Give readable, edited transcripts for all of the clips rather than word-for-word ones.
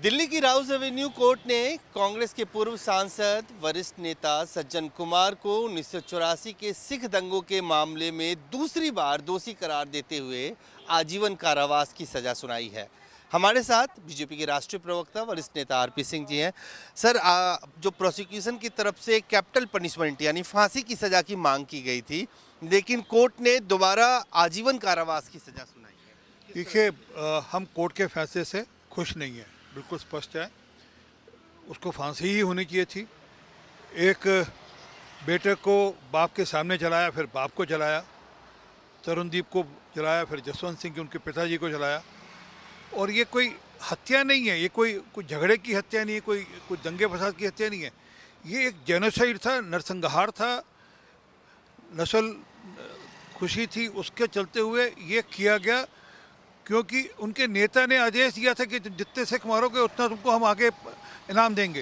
दिल्ली की Rouse Avenue court ने कांग्रेस के पूर्व सांसद वरिष्ठ नेता सज्जन कुमार को 1984 के सिख दंगों के मामले में दूसरी बार दोषी करार देते हुए आजीवन कारावास की सजा सुनाई है। हमारे साथ बीजेपी के राष्ट्रीय प्रवक्ता वरिष्ठ नेता आरपी सिंह जी हैं। सर, जो प्रोसिक्यूशन की तरफ से कैपिटल पनिशमेंट यानी फांसी की सजा की मांग की गई थी, लेकिन कोर्ट ने दोबारा आजीवन कारावास की सजा सुनाई है। देखिए, हम कोर्ट के फैसले से खुश नहीं हैं, बिल्कुल स्पष्ट है। उसको फांसी ही होनी चाहिए थी। एक बेटे को बाप के सामने जलाया, फिर बाप को जलाया, तरुणदीप को जलाया, फिर जसवंत सिंह के उनके पिताजी को जलाया। और ये कोई हत्या नहीं है, ये कोई झगड़े की हत्या नहीं है, कोई दंगे फसाद की हत्या नहीं है। ये एक जेनोसाइड था, नरसंहार था, नस्ल खुशी थी, उसके चलते हुए ये किया गया, क्योंकि उनके नेता ने आदेश दिया था कि जितने सिख मारोगे उतना तुमको हम आगे इनाम देंगे।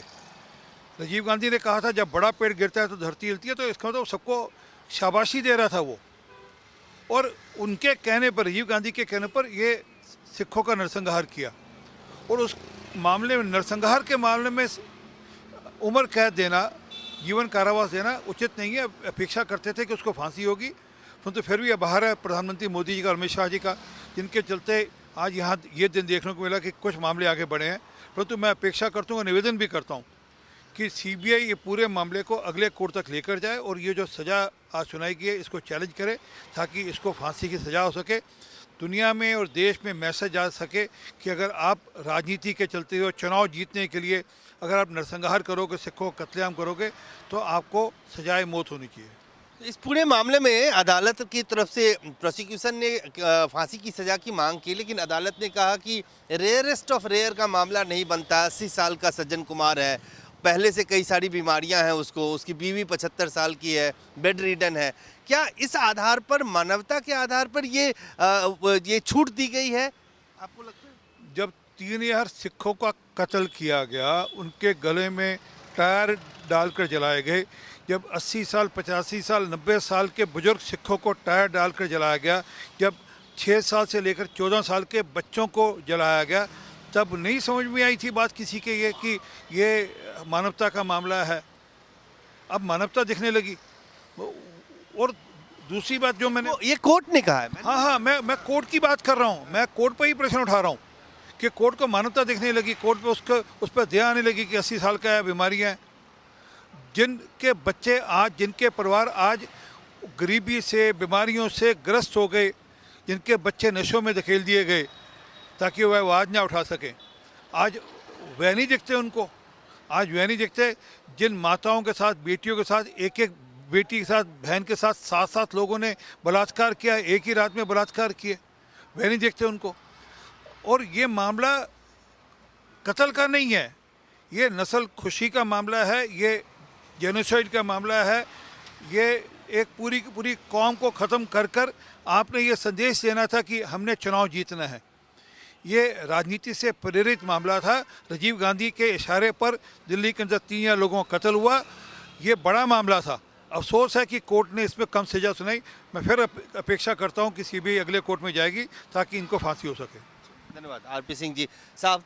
राजीव गांधी ने कहा था जब बड़ा पेड़ गिरता है तो धरती हिलती है, तो इसका मतलब सबको शाबाशी दे रहा था वो। और उनके कहने पर, राजीव गांधी के कहने पर ये सिखों का नरसंहार किया। और उस मामले में, नरसंहार के मामले में उम्र कैद देना, जीवन कारावास देना उचित नहीं है। अपेक्षा करते थे कि उसको फांसी होगी, परंतु फिर भी बाहर है प्रधानमंत्री मोदी जी का, अमित शाह जी का, जिनके चलते आज यहाँ ये दिन देखने को मिला कि कुछ मामले आगे बढ़े हैं। परंतु मैं अपेक्षा करता हूँ, निवेदन भी करता हूँ कि सीबीआई ये पूरे मामले को अगले कोर्ट तक लेकर जाए और ये जो सज़ा आज सुनाई गई है इसको चैलेंज करे, ताकि इसको फांसी की सज़ा हो सके। दुनिया में और देश में मैसेज जा सके कि अगर आप राजनीति के चलते हो, चुनाव जीतने के लिए अगर आप नरसंहार करोगे, सिखों को कत्लेआम करोगे, तो आपको सजाए मौत होनी चाहिए। इस पूरे मामले में अदालत की तरफ से प्रोसिक्यूशन ने फांसी की सजा की मांग की, लेकिन अदालत ने कहा कि रेयरेस्ट ऑफ रेयर का मामला नहीं बनता। 80 साल का सज्जन कुमार है, पहले से कई सारी बीमारियां हैं उसको, उसकी बीवी 75 साल की है, बेड रिडन है। क्या इस आधार पर, मानवता के आधार पर ये छूट दी गई है, आपको लगता है? जब 3000 सिखों का कत्ल किया गया, उनके गले में टायर डालकर जलाए गए, जब 80 साल, 85 साल, 90 साल के बुजुर्ग सिखों को टायर डालकर जलाया गया, जब 6 साल से लेकर 14 साल के बच्चों को जलाया गया, तब नहीं समझ में आई थी बात किसी के ये कि ये मानवता का मामला है। अब मानवता दिखने लगी। और दूसरी बात जो मैंने, ये कोर्ट ने कहा है। हाँ, मैं कोर्ट की बात कर रहा हूँ, मैं कोर्ट पर ही प्रश्न उठा रहा हूँ कि कोर्ट को मानवता दिखने लगी, कोर्ट पे उस पर ध्यान आने लगी कि 80 साल का है, बीमारियाँ हैं। जिनके बच्चे आज, जिनके परिवार आज गरीबी से, बीमारियों से ग्रस्त हो गए, जिनके बच्चे नशों में धकेल दिए गए ताकि वह आवाज़ ना उठा सकें, आज वह नहीं दिखते उनको। आज वह नहीं दिखते जिन माताओं के साथ, बेटियों के साथ, एक एक बेटी के साथ, बहन के साथ 7-7 लोगों ने बलात्कार किया, एक ही रात में बलात्कार किए, वह नहीं दिखते उनको। और ये मामला कत्ल का नहीं है, ये नस्ल खुशी का मामला है, ये जेनोसाइड का मामला है। ये एक पूरी की पूरी कौम को ख़त्म कर कर आपने ये संदेश देना था कि हमने चुनाव जीतना है। ये राजनीति से प्रेरित मामला था। राजीव गांधी के इशारे पर दिल्ली के अंदर 3 लोगों का कत्ल हुआ, ये बड़ा मामला था। अफसोस है कि कोर्ट ने इसमें कम सज़ा सुनाई। मैं फिर अपेक्षा करता हूँ कि सीबीआई अगले कोर्ट में जाएगी ताकि इनको फांसी हो सके। धन्यवाद आरपी सिंह जी। साफ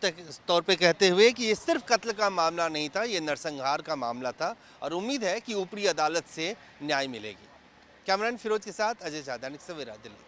तौर पे कहते हुए कि ये सिर्फ कत्ल का मामला नहीं था, ये नरसंहार का मामला था और उम्मीद है कि ऊपरी अदालत से न्याय मिलेगी। कैमरामैन फिरोज के साथ अजय झा, दैनिक सवेरा, दिल्ली।